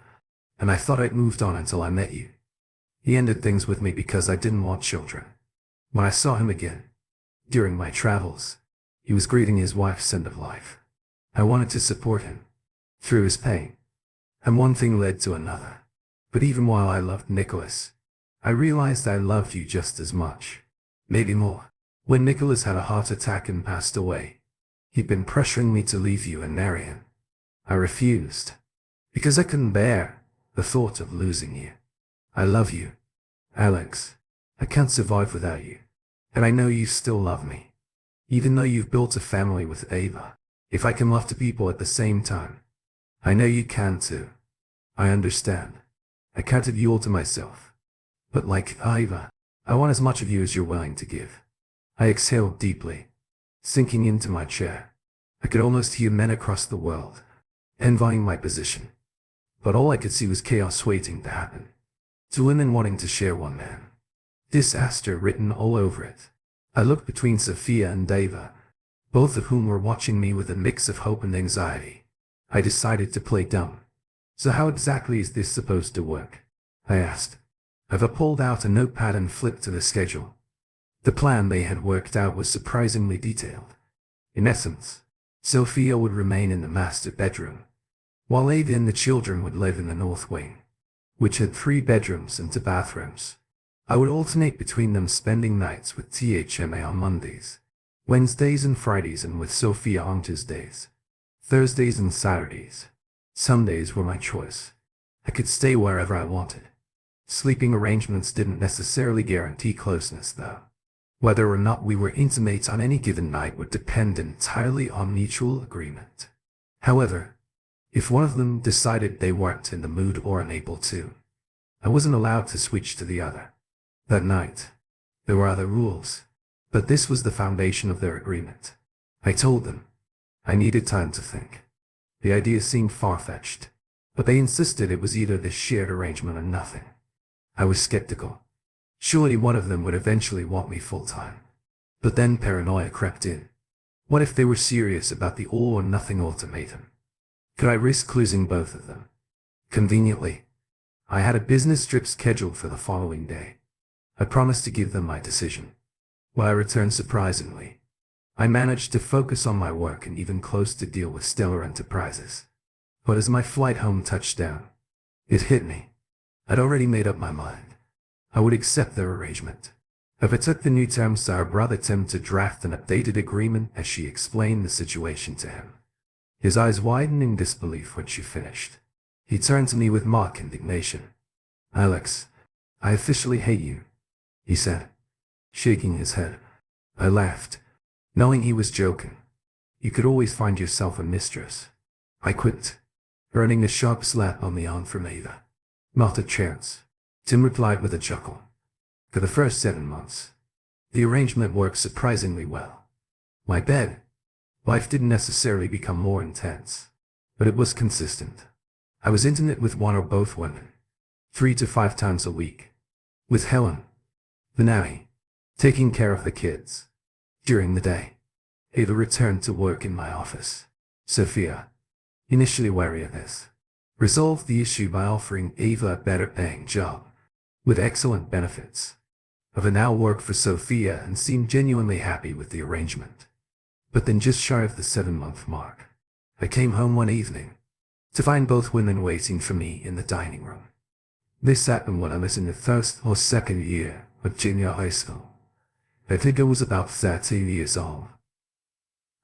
and I thought I'd moved on until I met you. He ended things with me because I didn't want children. When I saw him again, during my travels, he was greeting his wife's end of life. I wanted to support him through his pain, and one thing led to another. But even while I loved Nicholas, I realized I loved you just as much, maybe more. When Nicholas had a heart attack and passed away, he'd been pressuring me to leave you and marry him. I refused, because I couldn't bear the thought of losing you. I love you, Alex. I can't survive without you, and I know you still love me, even though you've built a family with Ava. If I can love two people at the same time, I know you can too. I understand. I can't have you all to myself. But like Ava, I want as much of you as you're willing to give. I exhaled deeply, sinking into my chair. I could almost hear men across the world envying my position, but all I could see was chaos waiting to happen. Two women wanting to share one man. Disaster written all over it. I looked between Sophia and Ava, both of whom were watching me with a mix of hope and anxiety. I decided to play dumb. So how exactly is this supposed to work? I asked. Ava pulled out a notepad and flipped to the schedule. The plan they had worked out was surprisingly detailed. In essence, Sophia would remain in the master bedroom, while Ava and the children would live in the north wing, which had 3 bedrooms and 2 bathrooms. I would alternate between them, spending nights with THMA on Mondays, Wednesdays and Fridays, and with Sophia on Tuesdays, Thursdays and Saturdays. Sundays were my choice. I could stay wherever I wanted. Sleeping arrangements didn't necessarily guarantee closeness, though. Whether or not we were intimates on any given night would depend entirely on mutual agreement. However, if one of them decided they weren't in the mood or unable to, I wasn't allowed to switch to the other. That night, there were other rules, but this was the foundation of their agreement. I told them I needed time to think. The idea seemed far-fetched, but they insisted it was either this shared arrangement or nothing. I was skeptical. Surely one of them would eventually want me full-time. But then paranoia crept in. What if they were serious about the all-or-nothing ultimatum? Could I risk losing both of them? Conveniently, I had a business trip scheduled for the following day. I promised to give them my decision. When I returned surprisingly, I managed to focus on my work and even close to deal with stellar enterprises. But as my flight home touched down, it hit me. I'd already made up my mind. I would accept their arrangement. If it took the new terms to our brother Tim to draft an updated agreement as she explained the situation to him. His eyes widened in disbelief when she finished. He turned to me with mock indignation. "Alex, I officially hate you," he said, shaking his head. I laughed, knowing he was joking. "You could always find yourself a mistress." I quit, earning a sharp slap on the arm from Ava. "Not a chance," Tim replied with a chuckle. For the first 7 months, the arrangement worked surprisingly well. My bed life didn't necessarily become more intense, but it was consistent. I was intimate with one or both women, 3 to 5 times a week. With Helen, the nanny, taking care of the kids. During the day, Ava returned to work in my office. Sophia, initially wary of this, resolved the issue by offering Ava a better paying job, with excellent benefits. Ava now worked for Sophia and seemed genuinely happy with the arrangement. But then just shy of the 7-month mark, I came home one evening to find both women waiting for me in the dining room. This happened when I was in the first or second year of junior high school. I think I was about 13 years old.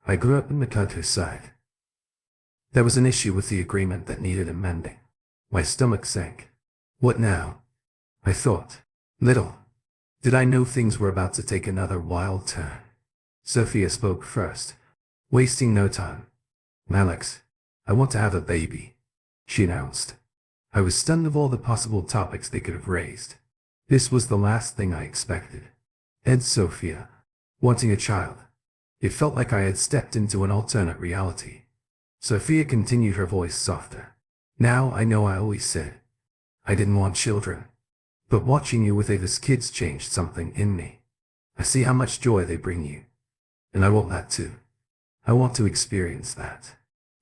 I grew up in the countryside. There was an issue with the agreement that needed amending. My stomach sank. What now? I thought. Little did I know things were about to take another wild turn. Sophia spoke first, wasting no time. "Alex, I want to have a baby," she announced. I was stunned of all the possible topics they could have raised. This was the last thing I expected. And Sophia, wanting a child. It felt like I had stepped into an alternate reality. Sophia continued, her voice softer. "Now I know I always said I didn't want children. But watching you with Ava's kids changed something in me. I see how much joy they bring you. And I want that too. I want to experience that.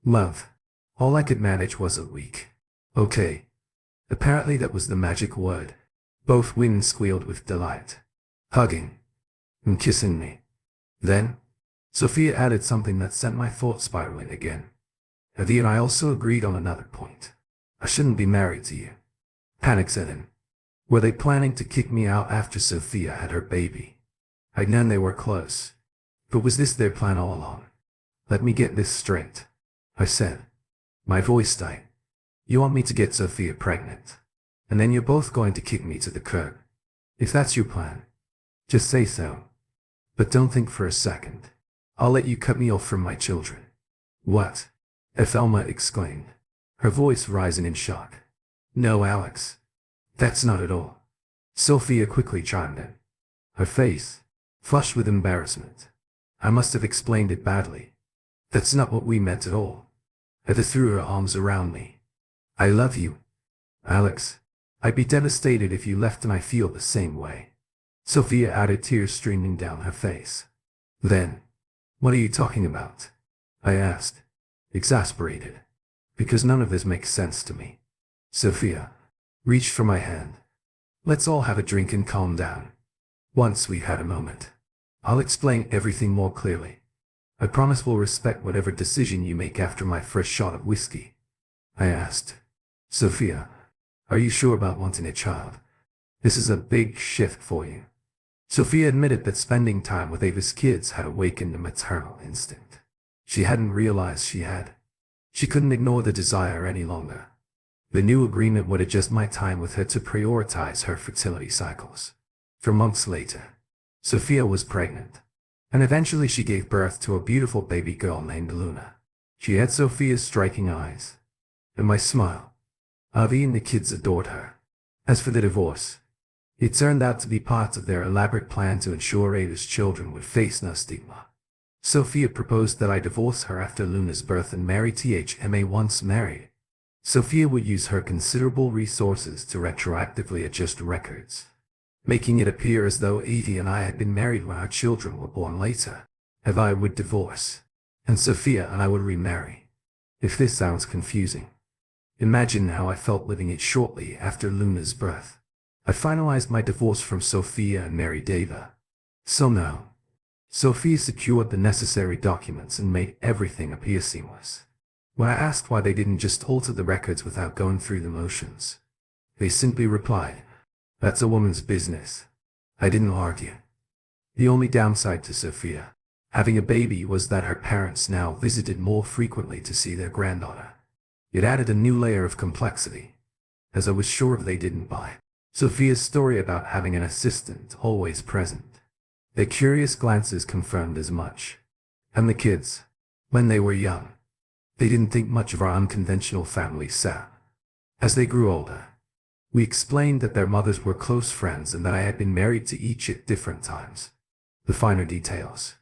Love." All I could manage was a week. "Okay." Apparently that was the magic word. Both women squealed with delight, hugging and kissing me. Then, Sophia added something that sent my thoughts spiraling again. Adi and I also agreed on another point. "I shouldn't be married to you." Panic set in. Were they planning to kick me out after Sophia had her baby? I'd known they were close. But was this their plan all along? "Let me get this straight," I said, my voice tight. "You want me to get Sophia pregnant, and then you're both going to kick me to the curb. If that's your plan, just say so. But don't think for a second I'll let you cut me off from my children." "What?" Ethelma exclaimed, her voice rising in shock. "No, Alex. That's not at all." Sophia quickly chimed in, her face flushed with embarrassment. "I must have explained it badly. That's not what we meant at all." Heather threw her arms around me. "I love you, Alex. I'd be devastated if you left, and I feel the same way." Sophia added, tears streaming down her face. "Then, what are you talking about?" I asked, exasperated, because none of this makes sense to me. Sophia reached for my hand. "Let's all have a drink and calm down. Once we've had a moment, I'll explain everything more clearly. I promise we'll respect whatever decision you make after my first shot of whiskey." I asked, "Sophia, are you sure about wanting a child? This is a big shift for you." Sophia admitted that spending time with Ava's kids had awakened a maternal instinct. She hadn't realized she had. She couldn't ignore the desire any longer. The new agreement would adjust my time with her to prioritize her fertility cycles. For months later, Sophia was pregnant, and eventually she gave birth to a beautiful baby girl named Luna. She had Sophia's striking eyes, and my smile. Avi and the kids adored her. As for the divorce, it turned out to be part of their elaborate plan to ensure Ava's children would face no stigma. Sophia proposed that I divorce her after Luna's birth and marry Thma once married. Sophia would use her considerable resources to retroactively adjust records, making it appear as though Evie and I had been married when our children were born later. Avi would divorce, and Sophia and I would remarry. If this sounds confusing, imagine how I felt living it shortly after Luna's birth. I finalized my divorce from Sophia and married Deva. So now, Sophia secured the necessary documents and made everything appear seamless. When I asked why they didn't just alter the records without going through the motions, they simply replied, "That's a woman's business." I didn't argue. The only downside to Sophia having a baby was that her parents now visited more frequently to see their granddaughter. It added a new layer of complexity, as I was sure they didn't buy Sophia's story about having an assistant always present. Their curious glances confirmed as much. And the kids, when they were young, they didn't think much of our unconventional family setup. As they grew older, we explained that their mothers were close friends and that I had been married to each at different times. The finer details,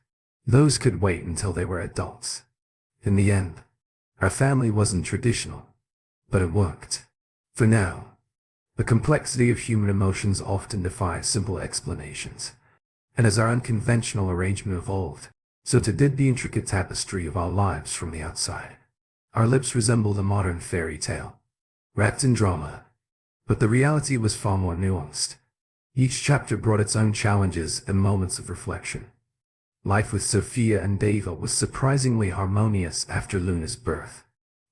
those could wait until they were adults. In the end, our family wasn't traditional, but it worked. For now, the complexity of human emotions often defies simple explanations. And as our unconventional arrangement evolved, so too did the intricate tapestry of our lives from the outside. Our lives resembled a modern fairy tale, wrapped in drama, but the reality was far more nuanced. Each chapter brought its own challenges and moments of reflection. Life with Sophia and Deva was surprisingly harmonious after Luna's birth,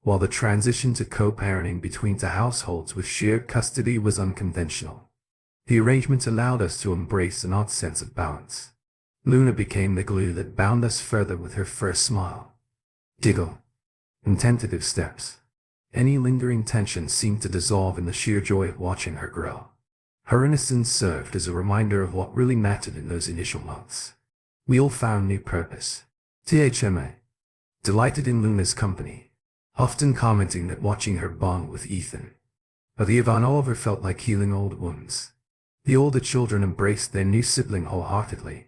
while the transition to co-parenting between two households with shared custody was unconventional. The arrangement allowed us to embrace an odd sense of balance. Luna became the glue that bound us further with her first smile, giggle, and tentative steps. Any lingering tension seemed to dissolve in the sheer joy of watching her grow. Her innocence served as a reminder of what really mattered in those initial months. We all found new purpose. THMA, delighted in Luna's company, often commenting that watching her bond with Ethan, Yvonne Oliver felt like healing old wounds. The older children embraced their new sibling wholeheartedly,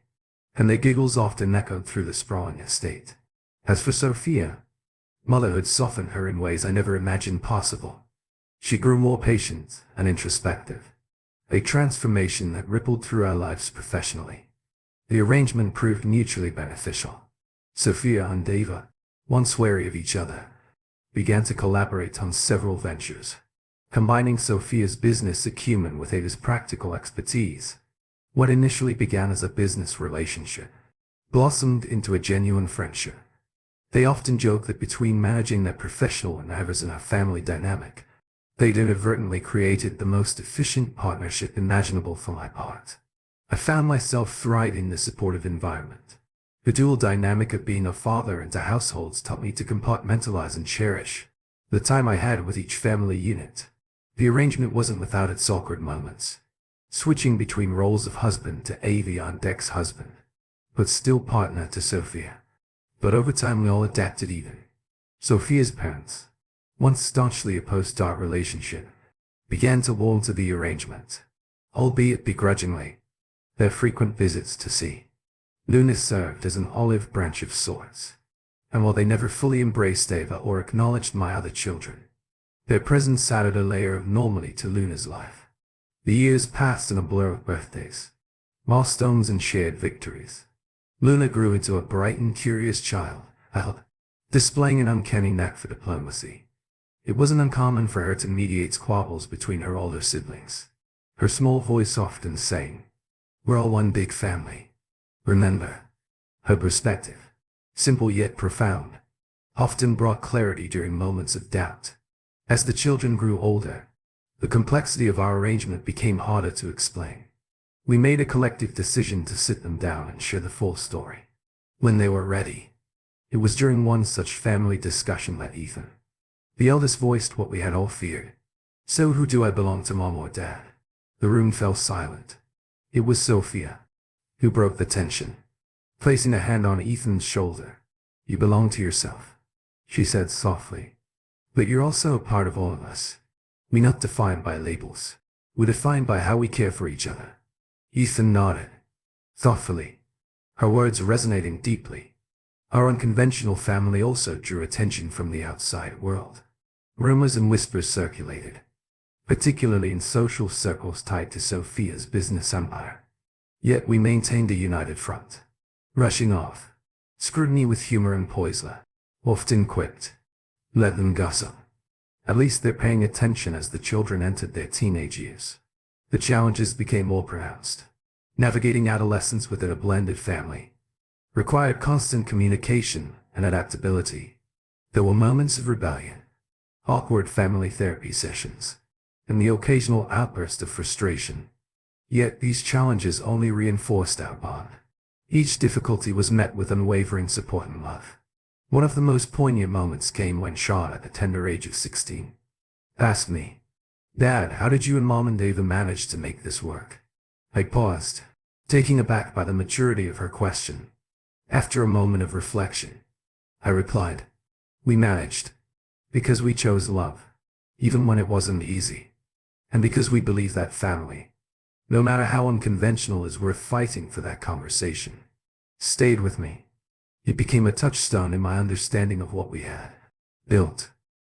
and their giggles often echoed through the sprawling estate. As for Sophia, motherhood softened her in ways I never imagined possible. She grew more patient and introspective, a transformation that rippled through our lives professionally. The arrangement proved mutually beneficial. Sophia and Deva, once wary of each other, began to collaborate on several ventures, combining Sophia's business acumen with Ava's practical expertise. What initially began as a business relationship blossomed into a genuine friendship. They often joke that between managing their professional endeavors and our family dynamic, they'd inadvertently created the most efficient partnership imaginable for my part. I found myself thriving in the supportive environment. The dual dynamic of being a father and a household taught me to compartmentalize and cherish the time I had with each family unit. The arrangement wasn't without its awkward moments, switching between roles of husband to Avion Deck's husband, but still partner to Sophia. But over time we all adapted even. Sophia's parents, once staunchly opposed to our relationship, began to warm to the arrangement, albeit begrudgingly. Their frequent visits to see Luna served as an olive branch of sorts, and while they never fully embraced Ava or acknowledged my other children, their presence added a layer of normality to Luna's life. The years passed in a blur of birthdays, milestones and shared victories. Luna grew into a bright and curious child, displaying an uncanny knack for diplomacy. It wasn't uncommon for her to mediate squabbles between her older siblings, her small voice often saying, "We're all one big family. Remember." Her perspective, simple yet profound, often brought clarity during moments of doubt. As the children grew older, the complexity of our arrangement became harder to explain. We made a collective decision to sit them down and share the full story. When they were ready, it was during one such family discussion that Ethan, the eldest, voiced what we had all feared. "So who do I belong to, Mom or Dad?" The room fell silent. It was Sophia who broke the tension, placing a hand on Ethan's shoulder. "You belong to yourself," she said softly. "But you're also a part of all of us. We're not defined by labels. We're defined by how we care for each other." Ethan nodded, thoughtfully, her words resonating deeply. Our unconventional family also drew attention from the outside world. Rumors and whispers circulated, particularly in social circles tied to Sophia's business empire. Yet we maintained a united front, rushing off scrutiny with humor and poise, often quipped, Let them gossip. At least they're paying attention as the children entered their teenage years. The challenges became more pronounced. Navigating adolescence within a blended family required constant communication and adaptability. There were moments of rebellion, awkward family therapy sessions, and the occasional outburst of frustration. Yet these challenges only reinforced our bond. Each difficulty was met with unwavering support and love. One of the most poignant moments came when Sean, at the tender age of 16, asked me, "Dad, how did you and Mom and Ava manage to make this work?" I paused, taken aback by the maturity of her question. After a moment of reflection, I replied, "We managed because we chose love, even when it wasn't easy, and because we believe that family, no matter how unconventional, is worth fighting for." That conversation stayed with me. It became a touchstone in my understanding of what we had built,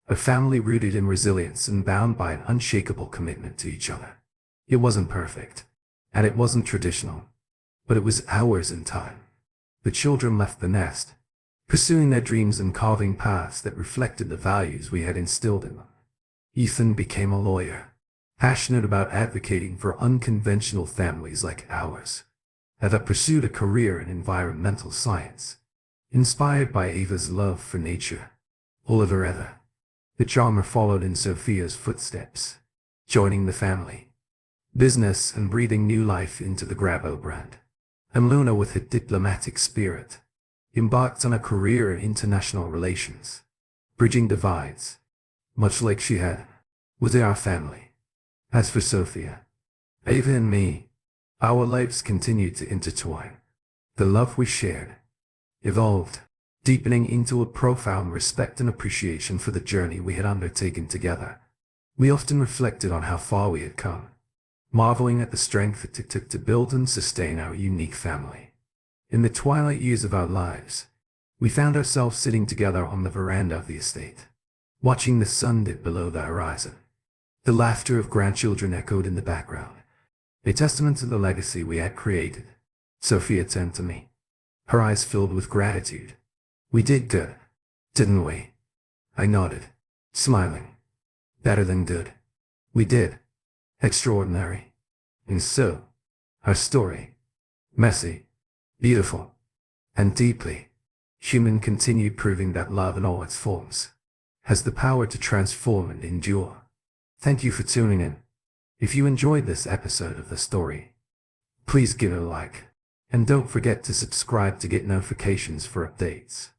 a family rooted in resilience and bound by an unshakable commitment to each other. It wasn't perfect, and it wasn't traditional, but it was ours in time. The children left the nest, pursuing their dreams and carving paths that reflected the values we had instilled in them. Ethan became a lawyer, passionate about advocating for unconventional families like ours. Eva pursued a career in environmental science, inspired by Ava's love for nature. Eva, the charmer, followed in Sophia's footsteps, joining the family business and breathing new life into the Grabo brand. And Luna, with her diplomatic spirit, embarked on a career in international relations, bridging divides, much like she had with our family. As for Sophia, Ava and me, our lives continued to intertwine. The love we shared evolved, deepening into a profound respect and appreciation for the journey we had undertaken together. We often reflected on how far we had come, marveling at the strength it took to build and sustain our unique family. In the twilight years of our lives, we found ourselves sitting together on the veranda of the estate, watching the sun dip below the horizon. The laughter of grandchildren echoed in the background, a testament to the legacy we had created. Sophia turned to me, her eyes filled with gratitude. "We did good, didn't we?" I nodded, smiling. "Better than good. We did. Extraordinary." And so, our story, messy, beautiful, and deeply human, continued, proving that love in all its forms has the power to transform and endure. Thank you for tuning in. If you enjoyed this episode of the story, please give it a like, and don't forget to subscribe to get notifications for updates.